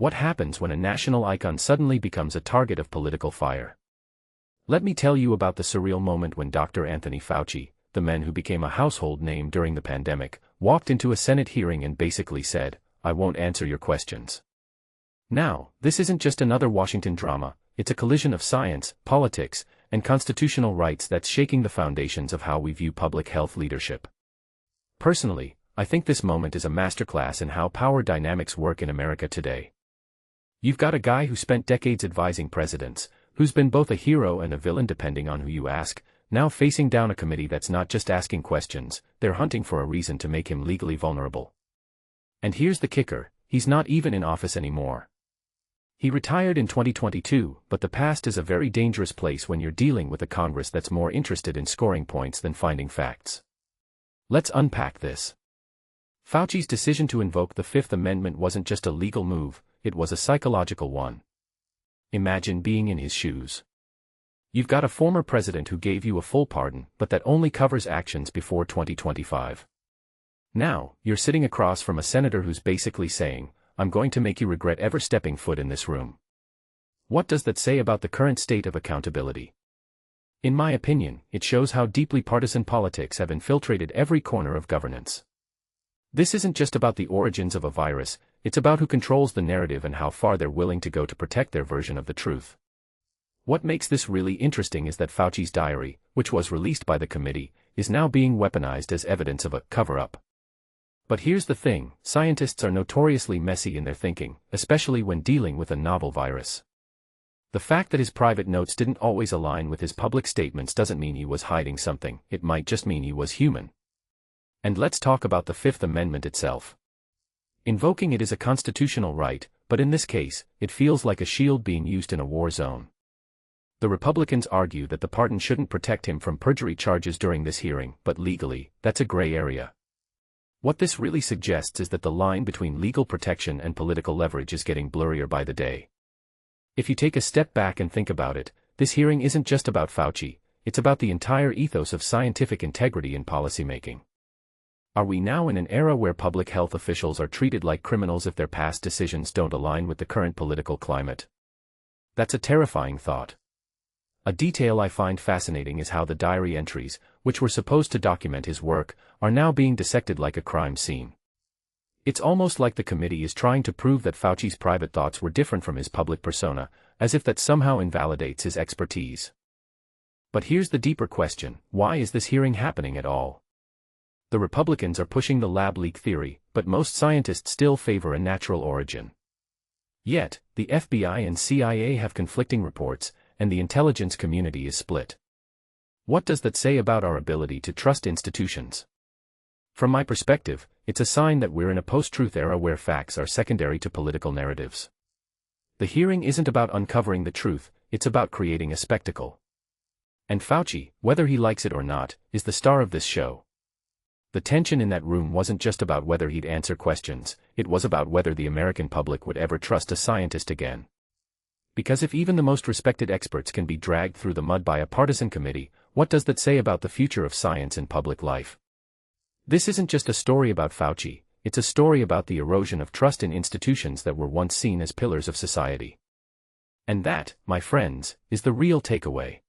What happens when a national icon suddenly becomes a target of political fire? Let me tell you about the surreal moment when Dr. Anthony Fauci, the man who became a household name during the pandemic, walked into a Senate hearing and basically said, "I won't answer your questions." Now, this isn't just another Washington drama, it's a collision of science, politics, and constitutional rights that's shaking the foundations of how we view public health leadership. Personally, I think this moment is a masterclass in how power dynamics work in America today. You've got a guy who spent decades advising presidents, who's been both a hero and a villain depending on who you ask, now facing down a committee that's not just asking questions, they're hunting for a reason to make him legally vulnerable. And here's the kicker, he's not even in office anymore. He retired in 2022, but the past is a very dangerous place when you're dealing with a Congress that's more interested in scoring points than finding facts. Let's unpack this. Fauci's decision to invoke the Fifth Amendment wasn't just a legal move, it was a psychological one. Imagine being in his shoes. You've got a former president who gave you a full pardon, but that only covers actions before 2025. Now, you're sitting across from a senator who's basically saying, "I'm going to make you regret ever stepping foot in this room." What does that say about the current state of accountability? In my opinion, it shows how deeply partisan politics have infiltrated every corner of governance. This isn't just about the origins of a virus, it's about who controls the narrative and how far they're willing to go to protect their version of the truth. What makes this really interesting is that Fauci's diary, which was released by the committee, is now being weaponized as evidence of a cover-up. But here's the thing, scientists are notoriously messy in their thinking, especially when dealing with a novel virus. The fact that his private notes didn't always align with his public statements doesn't mean he was hiding something, it might just mean he was human. And let's talk about the Fifth Amendment itself. Invoking it is a constitutional right, but in this case, it feels like a shield being used in a war zone. The Republicans argue that the pardon shouldn't protect him from perjury charges during this hearing, but legally, that's a gray area. What this really suggests is that the line between legal protection and political leverage is getting blurrier by the day. If you take a step back and think about it, this hearing isn't just about Fauci, it's about the entire ethos of scientific integrity in policymaking. Are we now in an era where public health officials are treated like criminals if their past decisions don't align with the current political climate? That's a terrifying thought. A detail I find fascinating is how the diary entries, which were supposed to document his work, are now being dissected like a crime scene. It's almost like the committee is trying to prove that Fauci's private thoughts were different from his public persona, as if that somehow invalidates his expertise. But here's the deeper question, why is this hearing happening at all? The Republicans are pushing the lab leak theory, but most scientists still favor a natural origin. Yet, the FBI and CIA have conflicting reports, and the intelligence community is split. What does that say about our ability to trust institutions? From my perspective, it's a sign that we're in a post-truth era where facts are secondary to political narratives. The hearing isn't about uncovering the truth, it's about creating a spectacle. And Fauci, whether he likes it or not, is the star of this show. The tension in that room wasn't just about whether he'd answer questions, it was about whether the American public would ever trust a scientist again. Because if even the most respected experts can be dragged through the mud by a partisan committee, what does that say about the future of science in public life? This isn't just a story about Fauci, it's a story about the erosion of trust in institutions that were once seen as pillars of society. And that, my friends, is the real takeaway.